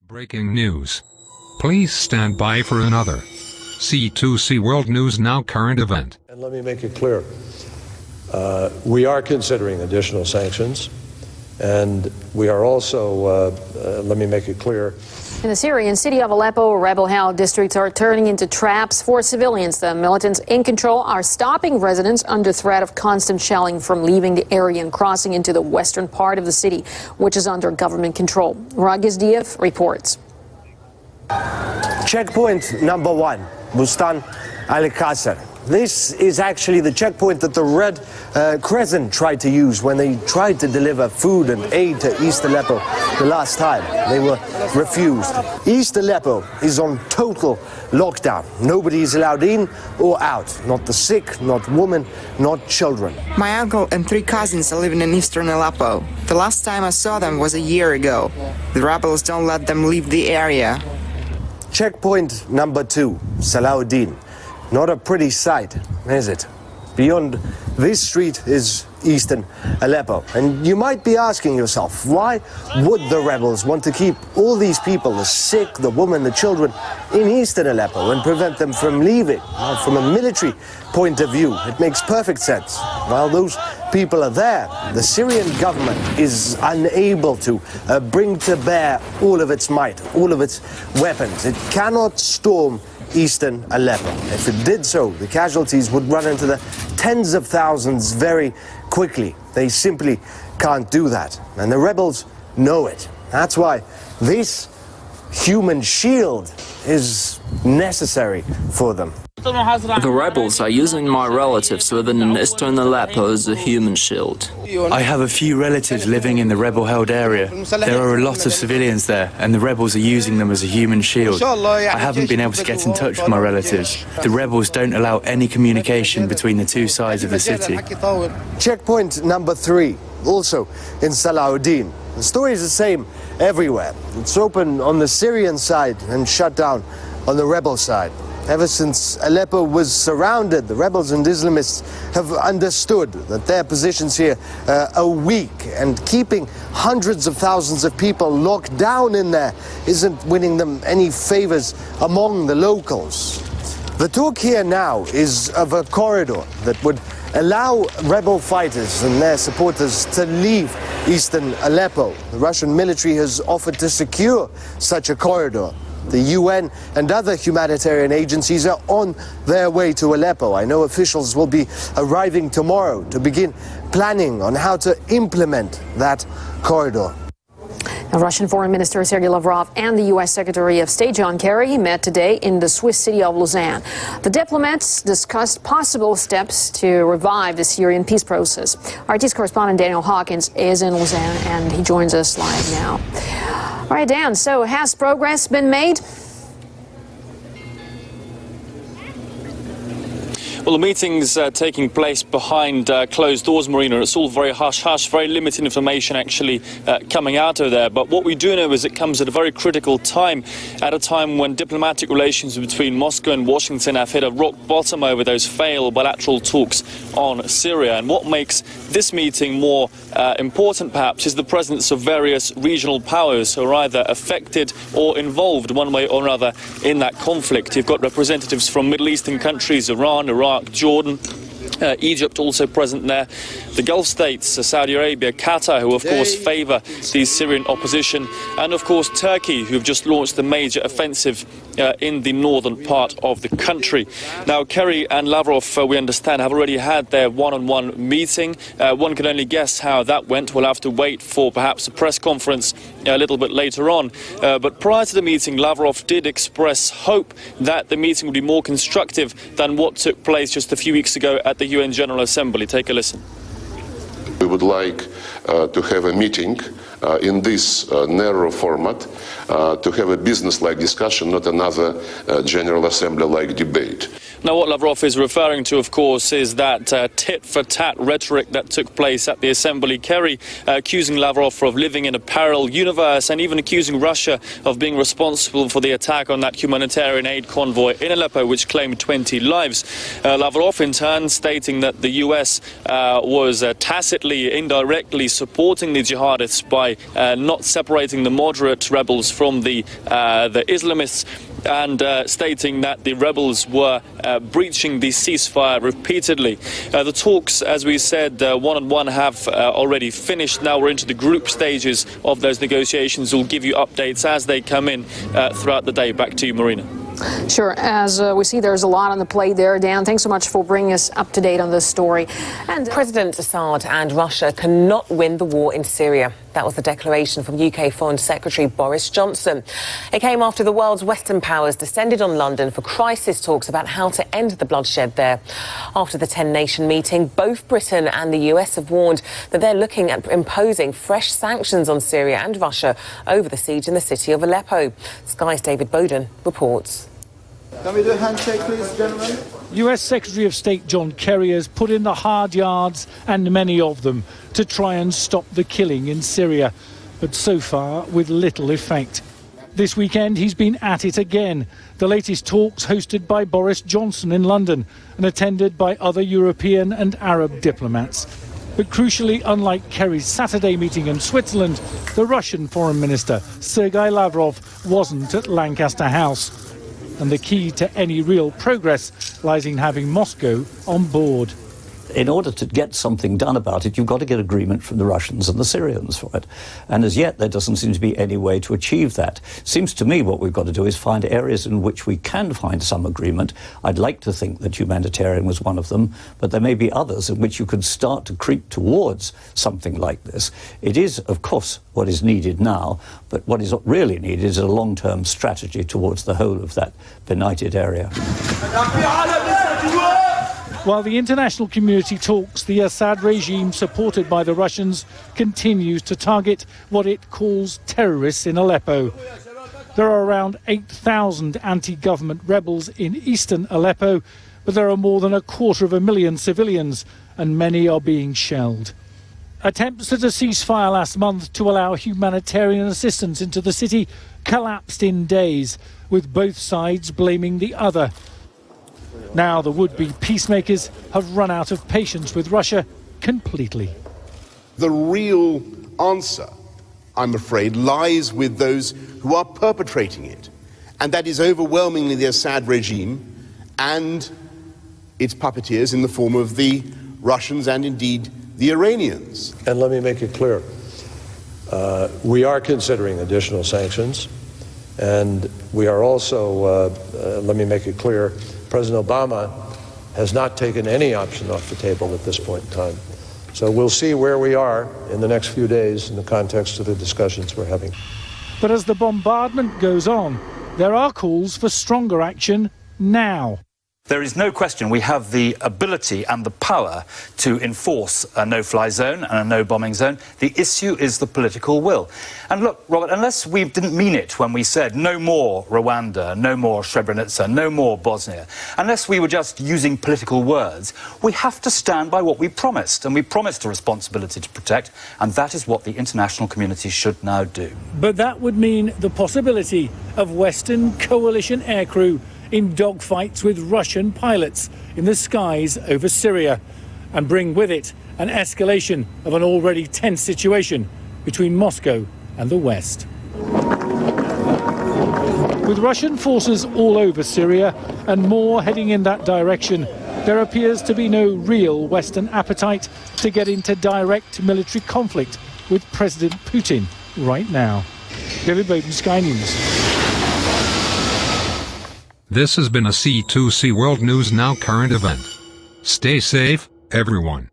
Breaking news. Please stand by for another C2C World News Now current event. And let me make it clear. We are considering additional sanctions, and we are also, let me make it clear. In the Syrian city of Aleppo, rebel-held districts are turning into traps for civilians. The militants in control are stopping residents under threat of constant shelling from leaving the area and crossing into the western part of the city, which is under government control. Ragis Diev reports. Checkpoint number 1, Bustan al-Qasr. This is actually the checkpoint that the Red Crescent tried to use when they tried to deliver food and aid to East Aleppo the last time. They were refused. East Aleppo is on total lockdown. Nobody is allowed in or out. Not the sick, not women, not children. My uncle and 3 cousins are living in eastern Aleppo. The last time I saw them was a year ago. The rebels don't let them leave the area. Checkpoint number 2, Salahuddin. Not a pretty sight, is it? Beyond this street is eastern Aleppo. And you might be asking yourself, why would the rebels want to keep all these people, the sick, the women, the children, in eastern Aleppo and prevent them from leaving? Well, from a military point of view, it makes perfect sense. While those people are there, the Syrian government is unable to bring to bear all of its might, all of its weapons. It cannot storm eastern Aleppo. If it did so, the casualties would run into the tens of thousands very quickly. They simply can't do that. And the rebels know it. That's why this human shield is necessary for them. The rebels are using my relatives living in eastern Aleppo as a human shield. I have a few relatives living in the rebel-held area. There are a lot of civilians there, and the rebels are using them as a human shield. I haven't been able to get in touch with my relatives. The rebels don't allow any communication between the two sides of the city. Checkpoint number 3, also in Salahuddin. The story is the same everywhere. It's open on the Syrian side and shut down on the rebel side. Ever since Aleppo was surrounded, the rebels and Islamists have understood that their positions here are weak, and keeping hundreds of thousands of people locked down in there isn't winning them any favors among the locals. The talk here now is of a corridor that would allow rebel fighters and their supporters to leave eastern Aleppo. The Russian military has offered to secure such a corridor. The UN and other humanitarian agencies are on their way to Aleppo. I know officials will be arriving tomorrow to begin planning on how to implement that corridor. Now, Russian Foreign Minister Sergei Lavrov and the U.S. Secretary of State John Kerry met today in the Swiss city of Lausanne. The diplomats discussed possible steps to revive the Syrian peace process. RT's correspondent Daniel Hawkins is in Lausanne, and he joins us live now. All right, Dan, so has progress been made? Well, the meeting's taking place behind closed doors, Marina. It's all very hush-hush, very limited information actually coming out of there. But what we do know is it comes at a very critical time, at a time when diplomatic relations between Moscow and Washington have hit a rock bottom over those failed bilateral talks on Syria. And what makes this meeting more important, perhaps, is the presence of various regional powers who are either affected or involved one way or another in that conflict. You've got representatives from Middle Eastern countries, Iran, Iraq, Jordan, Egypt also present there, the Gulf states, Saudi Arabia, Qatar, who of course favour the Syrian opposition, and of course Turkey, who have just launched a major offensive in the northern part of the country. Now, Kerry and Lavrov, we understand, have already had their one-on-one meeting. One can only guess how that went. We'll have to wait for perhaps a press conference a little bit later on. But prior to the meeting, Lavrov did express hope that the meeting would be more constructive than what took place just a few weeks ago at the UN General Assembly. Take a listen. We would like to have a meeting in this narrow format, to have a business-like discussion, not another General Assembly-like debate. Now, what Lavrov is referring to, of course, is that tit-for-tat rhetoric that took place at the Assembly. Kerry accusing Lavrov of living in a parallel universe and even accusing Russia of being responsible for the attack on that humanitarian aid convoy in Aleppo, which claimed 20 lives. Lavrov, in turn, stating that the US was tacitly, indirectly supporting the jihadists by by not separating the moderate rebels from the Islamists, and stating that the rebels were breaching the ceasefire repeatedly. The talks, as we said, one-on-one have already finished. Now we're into the group stages of those negotiations. We'll give you updates as they come in throughout the day. Back to you, Marina. Sure. As we see, there's a lot on the plate there. Dan, thanks so much for bringing us up to date on this story. And President Assad and Russia cannot win the war in Syria. That was the declaration from UK Foreign Secretary Boris Johnson. It came after the world's Western powers descended on London for crisis talks about how to end the bloodshed there. After the 10-nation meeting, both Britain and the US have warned that they're looking at imposing fresh sanctions on Syria and Russia over the siege in the city of Aleppo. Sky's David Bowden reports. Can we do a handshake, please, gentlemen? US Secretary of State John Kerry has put in the hard yards, and many of them, to try and stop the killing in Syria, but so far with little effect. This weekend he's been at it again, the latest talks hosted by Boris Johnson in London and attended by other European and Arab diplomats. But crucially, unlike Kerry's Saturday meeting in Switzerland, the Russian Foreign Minister Sergei Lavrov wasn't at Lancaster House. And the key to any real progress lies in having Moscow on board. In order to get something done about it, you've got to get agreement from the Russians and the Syrians for it. And as yet, there doesn't seem to be any way to achieve that. Seems to me what we've got to do is find areas in which we can find some agreement. I'd like to think that humanitarian was one of them, but there may be others in which you could start to creep towards something like this. It is, of course, what is needed now, but what is really needed is a long-term strategy towards the whole of that benighted area. While the international community talks, the Assad regime, supported by the Russians, continues to target what it calls terrorists in Aleppo. There are around 8,000 anti-government rebels in eastern Aleppo, but there are more than 250,000 civilians, and many are being shelled. Attempts at a ceasefire last month to allow humanitarian assistance into the city collapsed in days, with both sides blaming the other. Now the would-be peacemakers have run out of patience with Russia completely. The real answer, I'm afraid, lies with those who are perpetrating it. And that is overwhelmingly the Assad regime and its puppeteers in the form of the Russians and indeed the Iranians. And let me make it clear, we are considering additional sanctions, and we are also, let me make it clear, President Obama has not taken any option off the table at this point in time. So we'll see where we are in the next few days in the context of the discussions we're having. But as the bombardment goes on, there are calls for stronger action now. There is no question we have the ability and the power to enforce a no-fly zone and a no-bombing zone. The issue is the political will. And look, Robert, unless we didn't mean it when we said no more Rwanda, no more Srebrenica, no more Bosnia, unless we were just using political words, we have to stand by what we promised. And we promised a responsibility to protect, and that is what the international community should now do. But that would mean the possibility of Western coalition aircrew in dogfights with Russian pilots in the skies over Syria, and bring with it an escalation of an already tense situation between Moscow and the West. With Russian forces all over Syria and more heading in that direction, there appears to be no real Western appetite to get into direct military conflict with President Putin right now. David Bowden, Sky News. This has been a C2C World News Now current event. Stay safe, everyone.